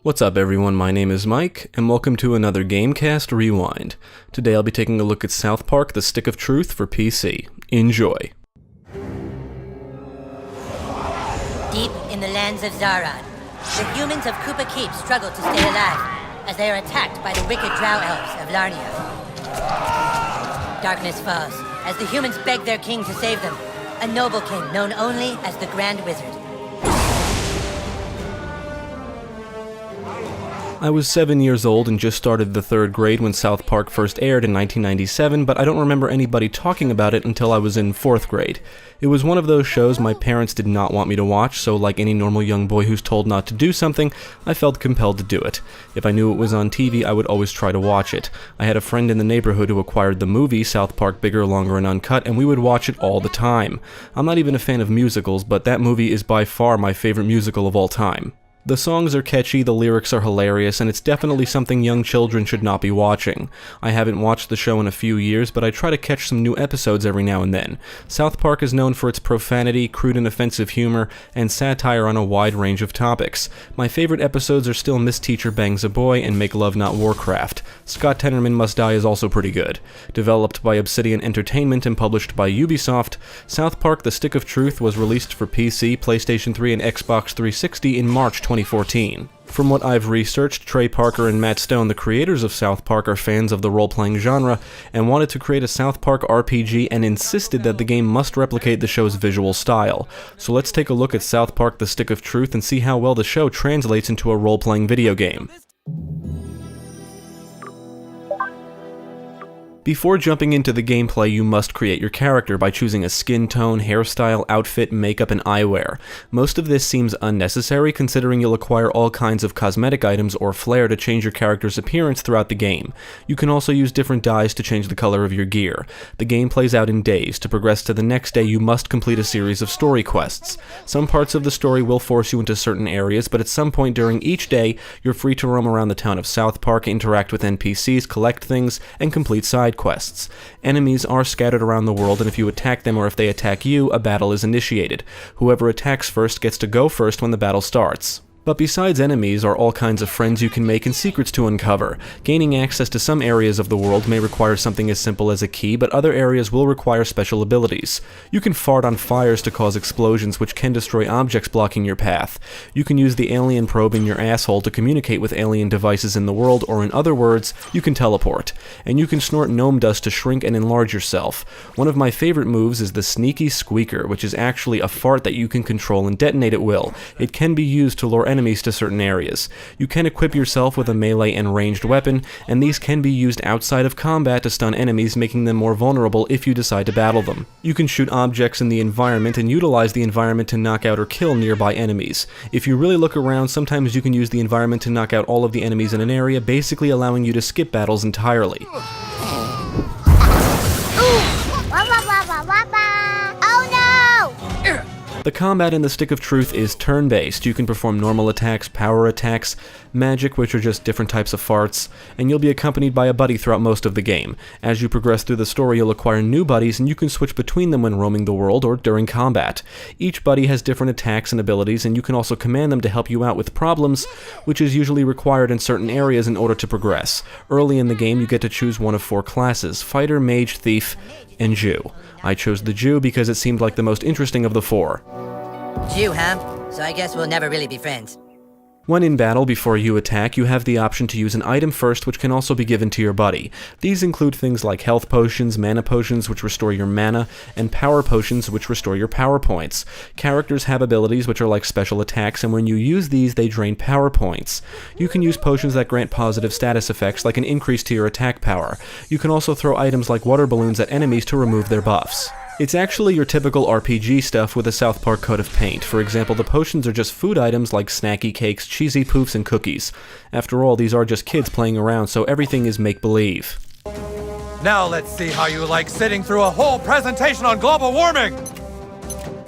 What's up everyone, my name is Mike, and welcome to another GameCast Rewind. Today I'll be taking a look at South Park: The Stick of Truth for PC. Enjoy. Deep in the lands of Zaron, the humans of Koopa Keep struggle to stay alive as they are attacked by the wicked drow elves of Larnia. Darkness falls as the humans beg their king to save them, a noble king known only as the Grand Wizard. I was 7 years old and just started the 3rd grade when South Park first aired in 1997, but I don't remember anybody talking about it until I was in 4th grade. It was one of those shows my parents did not want me to watch, so like any normal young boy who's told not to do something, I felt compelled to do it. If I knew it was on TV, I would always try to watch it. I had a friend in the neighborhood who acquired the movie South Park Bigger, Longer, and Uncut, and we would watch it all the time. I'm not even a fan of musicals, but that movie is by far my favorite musical of all time. The songs are catchy, the lyrics are hilarious, and it's definitely something young children should not be watching. I haven't watched the show in a few years, but I try to catch some new episodes every now and then. South Park is known for its profanity, crude and offensive humor, and satire on a wide range of topics. My favorite episodes are still Miss Teacher Bangs a Boy and Make Love Not Warcraft. Scott Tenorman Must Die is also pretty good. Developed by Obsidian Entertainment and published by Ubisoft, South Park: The Stick of Truth was released for PC, PlayStation 3, and Xbox 360 in March 2014. From what I've researched, Trey Parker and Matt Stone, the creators of South Park, are fans of the role-playing genre and wanted to create a South Park RPG and insisted that the game must replicate the show's visual style. So let's take a look at South Park: The Stick of Truth and see how well the show translates into a role-playing video game. Before jumping into the gameplay, you must create your character by choosing a skin tone, hairstyle, outfit, makeup, and eyewear. Most of this seems unnecessary considering you'll acquire all kinds of cosmetic items or flair to change your character's appearance throughout the game. You can also use different dyes to change the color of your gear. The game plays out in days. To progress to the next day, you must complete a series of story quests. Some parts of the story will force you into certain areas, but at some point during each day, you're free to roam around the town of South Park, interact with NPCs, collect things, and complete side quests. Enemies are scattered around the world, and if you attack them or if they attack you, a battle is initiated. Whoever attacks first gets to go first when the battle starts. But besides enemies are all kinds of friends you can make and secrets to uncover. Gaining access to some areas of the world may require something as simple as a key, but other areas will require special abilities. You can fart on fires to cause explosions which can destroy objects blocking your path. You can use the alien probe in your asshole to communicate with alien devices in the world, or in other words, you can teleport. And you can snort gnome dust to shrink and enlarge yourself. One of my favorite moves is the sneaky squeaker, which is actually a fart that you can control and detonate at will. It can be used to lure enemies to certain areas. You can equip yourself with a melee and ranged weapon, and these can be used outside of combat to stun enemies, making them more vulnerable if you decide to battle them. You can shoot objects in the environment and utilize the environment to knock out or kill nearby enemies. If you really look around, sometimes you can use the environment to knock out all of the enemies in an area, basically allowing you to skip battles entirely. The combat in the Stick of Truth is turn-based. You can perform normal attacks, power attacks, magic, which are just different types of farts, and you'll be accompanied by a buddy throughout most of the game. As you progress through the story, you'll acquire new buddies, and you can switch between them when roaming the world or during combat. Each buddy has different attacks and abilities, and you can also command them to help you out with problems, which is usually required in certain areas in order to progress. Early in the game, you get to choose one of 4 classes: Fighter, Mage, Thief, and Jew. I chose the Jew because it seemed like the most interesting of the 4. Jew, huh? So I guess we'll never really be friends. When in battle, before you attack, you have the option to use an item first, which can also be given to your buddy. These include things like health potions, mana potions, which restore your mana, and power potions, which restore your power points. Characters have abilities which are like special attacks, and when you use these, they drain power points. You can use potions that grant positive status effects, like an increase to your attack power. You can also throw items like water balloons at enemies to remove their buffs. It's actually your typical RPG stuff with a South Park coat of paint. For example, the potions are just food items like snacky cakes, cheesy poofs, and cookies. After all, these are just kids playing around, so everything is make-believe. Now let's see how you like sitting through a whole presentation on global warming!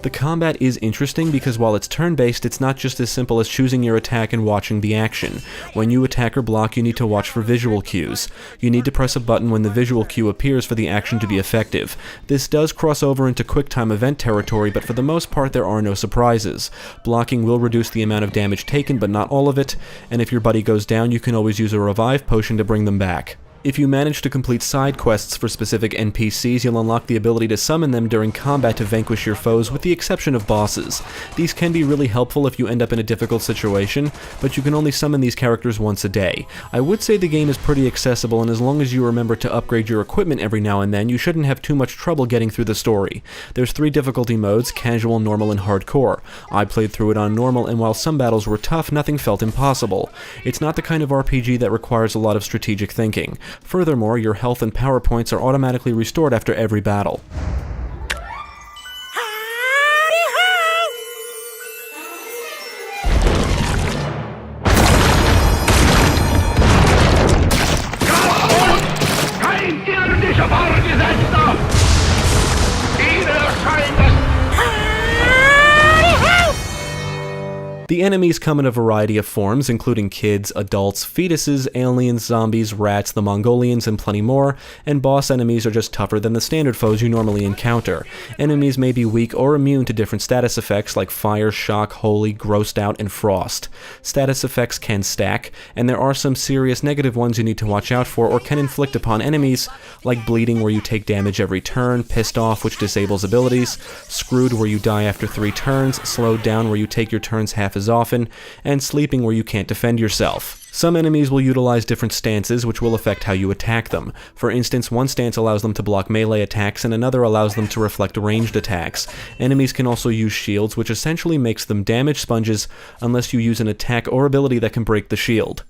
The combat is interesting because while it's turn-based, it's not just as simple as choosing your attack and watching the action. When you attack or block, you need to watch for visual cues. You need to press a button when the visual cue appears for the action to be effective. This does cross over into quick-time event territory, but for the most part there are no surprises. Blocking will reduce the amount of damage taken, but not all of it, and if your buddy goes down, you can always use a revive potion to bring them back. If you manage to complete side quests for specific NPCs, you'll unlock the ability to summon them during combat to vanquish your foes, with the exception of bosses. These can be really helpful if you end up in a difficult situation, but you can only summon these characters once a day. I would say the game is pretty accessible, and as long as you remember to upgrade your equipment every now and then, you shouldn't have too much trouble getting through the story. There's 3 difficulty modes: casual, normal, and hardcore. I played through it on normal, and while some battles were tough, nothing felt impossible. It's not the kind of RPG that requires a lot of strategic thinking. Furthermore, your health and power points are automatically restored after every battle. The enemies come in a variety of forms, including kids, adults, fetuses, aliens, zombies, rats, the Mongolians, and plenty more, and boss enemies are just tougher than the standard foes you normally encounter. Enemies may be weak or immune to different status effects like fire, shock, holy, grossed out, and frost. Status effects can stack, and there are some serious negative ones you need to watch out for or can inflict upon enemies, like bleeding where you take damage every turn, pissed off which disables abilities, screwed where you die after 3 turns, slowed down where you take your turns half as often, and sleeping where you can't defend yourself. Some enemies will utilize different stances which will affect how you attack them. For instance, one stance allows them to block melee attacks and another allows them to reflect ranged attacks. Enemies can also use shields, which essentially makes them damage sponges unless you use an attack or ability that can break the shield.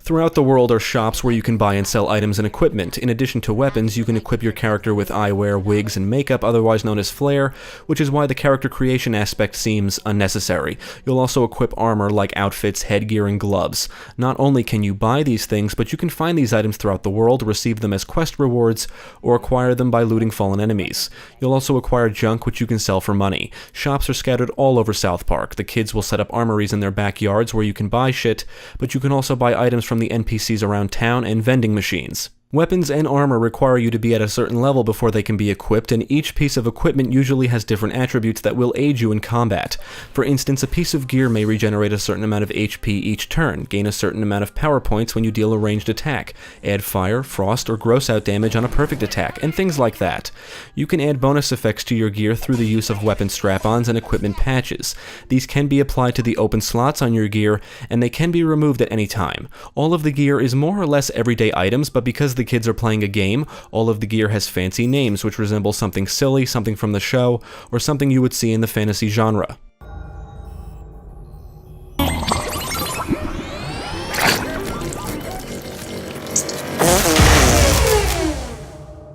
Throughout the world are shops where you can buy and sell items and equipment. In addition to weapons, you can equip your character with eyewear, wigs, and makeup, otherwise known as flair, which is why the character creation aspect seems unnecessary. You'll also equip armor like outfits, headgear, and gloves. Not only can you buy these things, but you can find these items throughout the world, receive them as quest rewards, or acquire them by looting fallen enemies. You'll also acquire junk which you can sell for money. Shops are scattered all over South Park. The kids will set up armories in their backyards where you can buy shit, but you can also buy items from the NPCs around town and vending machines. Weapons and armor require you to be at a certain level before they can be equipped, and each piece of equipment usually has different attributes that will aid you in combat. For instance, a piece of gear may regenerate a certain amount of HP each turn, gain a certain amount of power points when you deal a ranged attack, add fire, frost, or gross out damage on a perfect attack, and things like that. You can add bonus effects to your gear through the use of weapon strap-ons and equipment patches. These can be applied to the open slots on your gear, and they can be removed at any time. All of the gear is more or less everyday items, but because the kids are playing a game, all of the gear has fancy names which resemble something silly, something from the show, or something you would see in the fantasy genre.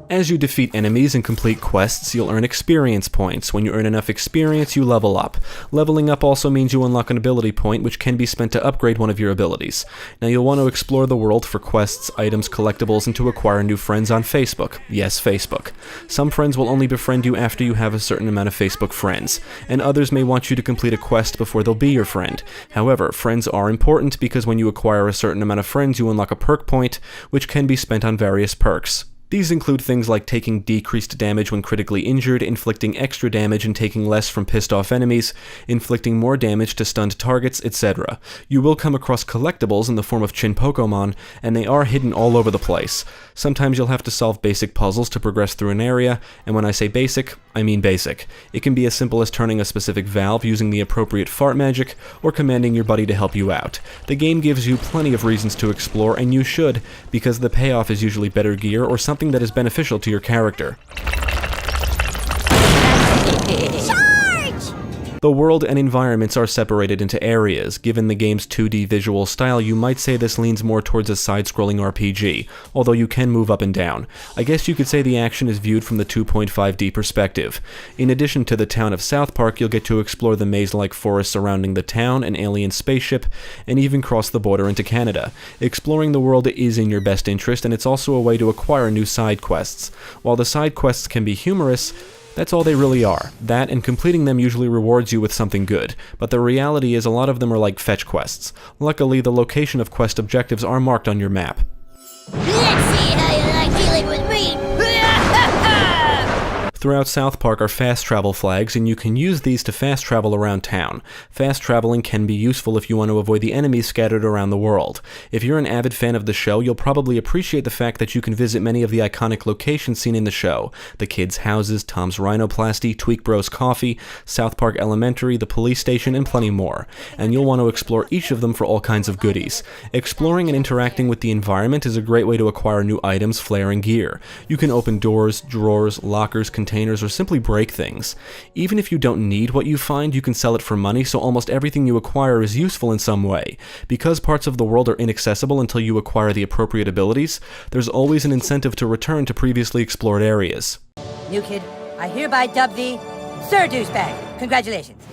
As you defeat enemies and complete quests, you'll earn experience points. When you earn enough experience, you level up. Leveling up also means you unlock an ability point, which can be spent to upgrade one of your abilities. Now you'll want to explore the world for quests, items, collectibles, and to acquire new friends on Facebook. Yes, Facebook. Some friends will only befriend you after you have a certain amount of Facebook friends, and others may want you to complete a quest before they'll be your friend. However, friends are important because when you acquire a certain amount of friends, you unlock a perk point, which can be spent on various perks. These include things like taking decreased damage when critically injured, inflicting extra damage and taking less from pissed off enemies, inflicting more damage to stunned targets, etc. You will come across collectibles in the form of Chin Pokémon, and they are hidden all over the place. Sometimes you'll have to solve basic puzzles to progress through an area, and when I say basic, I mean basic. It can be as simple as turning a specific valve using the appropriate fart magic, or commanding your buddy to help you out. The game gives you plenty of reasons to explore, and you should, because the payoff is usually better gear or something that is beneficial to your character. The world and environments are separated into areas. Given the game's 2D visual style, you might say this leans more towards a side-scrolling RPG, although you can move up and down. I guess you could say the action is viewed from the 2.5D perspective. In addition to the town of South Park, you'll get to explore the maze-like forest surrounding the town, an alien spaceship, and even cross the border into Canada. Exploring the world is in your best interest, and it's also a way to acquire new side quests. While the side quests can be humorous, that's all they really are. That, and completing them usually rewards you with something good, but the reality is a lot of them are like fetch quests. Luckily, the location of quest objectives are marked on your map. Let's see how you like dealing with me! Throughout South Park are fast travel flags, and you can use these to fast travel around town. Fast traveling can be useful if you want to avoid the enemies scattered around the world. If you're an avid fan of the show, you'll probably appreciate the fact that you can visit many of the iconic locations seen in the show. The kids' houses, Tom's Rhinoplasty, Tweak Bros Coffee, South Park Elementary, the police station, and plenty more. And you'll want to explore each of them for all kinds of goodies. Exploring and interacting with the environment is a great way to acquire new items, flair, and gear. You can open doors, drawers, lockers, containers, or simply break things. Even if you don't need what you find, you can sell it for money, so almost everything you acquire is useful in some way. Because parts of the world are inaccessible until you acquire the appropriate abilities, there's always an incentive to return to previously explored areas. New kid, I hereby dub thee Sir Douchebag. Congratulations.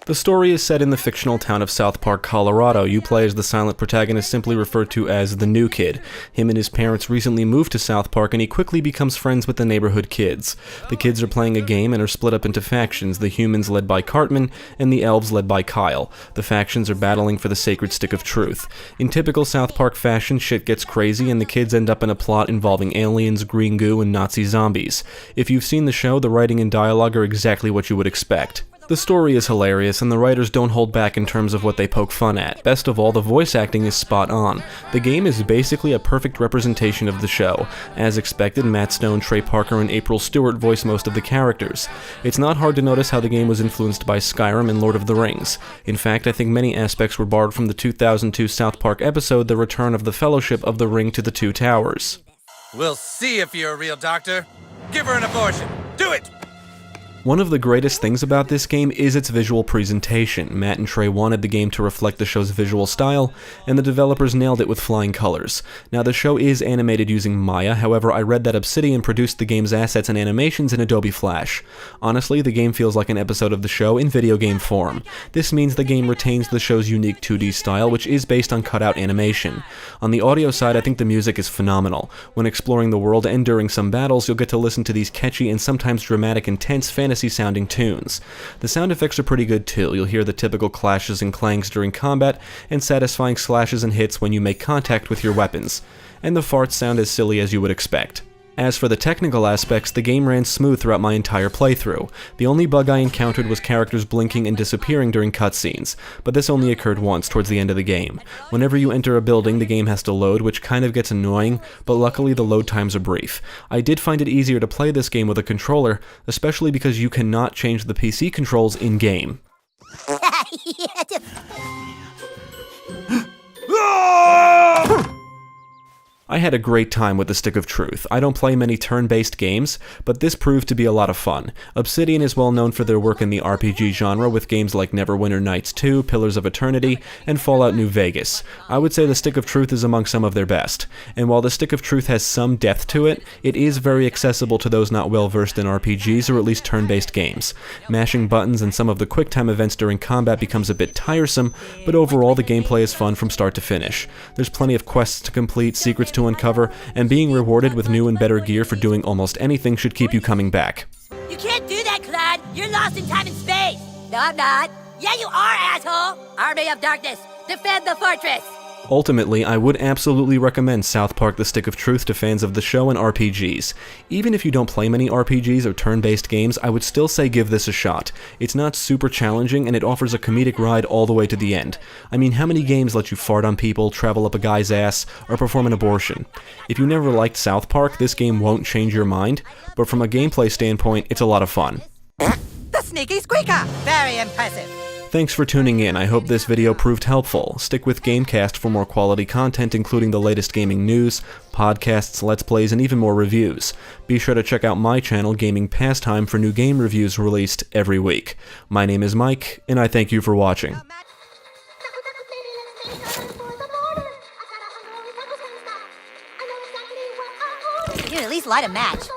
The story is set in the fictional town of South Park, Colorado. You play as the silent protagonist, simply referred to as the New Kid. Him and his parents recently moved to South Park, and he quickly becomes friends with the neighborhood kids. The kids are playing a game and are split up into factions, the humans led by Cartman, and the elves led by Kyle. The factions are battling for the sacred stick of truth. In typical South Park fashion, shit gets crazy, and the kids end up in a plot involving aliens, green goo, and Nazi zombies. If you've seen the show, the writing and dialogue are exactly what you would expect. The story is hilarious, and the writers don't hold back in terms of what they poke fun at. Best of all, the voice acting is spot on. The game is basically a perfect representation of the show. As expected, Matt Stone, Trey Parker, and April Stewart voice most of the characters. It's not hard to notice how the game was influenced by Skyrim and Lord of the Rings. In fact, I think many aspects were borrowed from the 2002 South Park episode, The Return of the Fellowship of the Ring to the Two Towers. We'll see if you're a real doctor. Give her an abortion. Do it! One of the greatest things about this game is its visual presentation. Matt and Trey wanted the game to reflect the show's visual style, and the developers nailed it with flying colors. Now, the show is animated using Maya, however, I read that Obsidian produced the game's assets and animations in Adobe Flash. Honestly, the game feels like an episode of the show in video game form. This means the game retains the show's unique 2D style, which is based on cutout animation. On the audio side, I think the music is phenomenal. When exploring the world and during some battles, you'll get to listen to these catchy and sometimes dramatic, intense fantasy-sounding tunes. The sound effects are pretty good too. You'll hear the typical clashes and clangs during combat, and satisfying slashes and hits when you make contact with your weapons. And the farts sound as silly as you would expect. As for the technical aspects, the game ran smooth throughout my entire playthrough. The only bug I encountered was characters blinking and disappearing during cutscenes, but this only occurred once towards the end of the game. Whenever you enter a building, the game has to load, which kind of gets annoying, but luckily the load times are brief. I did find it easier to play this game with a controller, especially because you cannot change the PC controls in-game. I had a great time with the Stick of Truth. I don't play many turn-based games, but this proved to be a lot of fun. Obsidian is well known for their work in the RPG genre with games like Neverwinter Nights 2, Pillars of Eternity, and Fallout New Vegas. I would say the Stick of Truth is among some of their best. And while the Stick of Truth has some depth to it, it is very accessible to those not well versed in RPGs or at least turn-based games. Mashing buttons and some of the quick-time events during combat becomes a bit tiresome, but overall the gameplay is fun from start to finish. There's plenty of quests to complete, secrets to uncover, and being rewarded with new and better gear for doing almost anything should keep you coming back. You can't do that, Claude. You're lost in time and space. No, I'm not. Yeah, you are, asshole. Army of Darkness, defend the fortress. Ultimately, I would absolutely recommend South Park: The Stick of Truth to fans of the show and RPGs. Even if you don't play many RPGs or turn-based games, I would still say give this a shot. It's not super challenging, and it offers a comedic ride all the way to the end. I mean, how many games let you fart on people, travel up a guy's ass, or perform an abortion? If you never liked South Park, this game won't change your mind, but from a gameplay standpoint, it's a lot of fun. The sneaky squeaker. Very impressive. Thanks for tuning in. I hope this video proved helpful. Stick with GameCast for more quality content, including the latest gaming news, podcasts, let's plays, and even more reviews. Be sure to check out my channel, Gaming Pastime, for new game reviews released every week. My name is Mike, and I thank you for watching. Dude, at least light a match.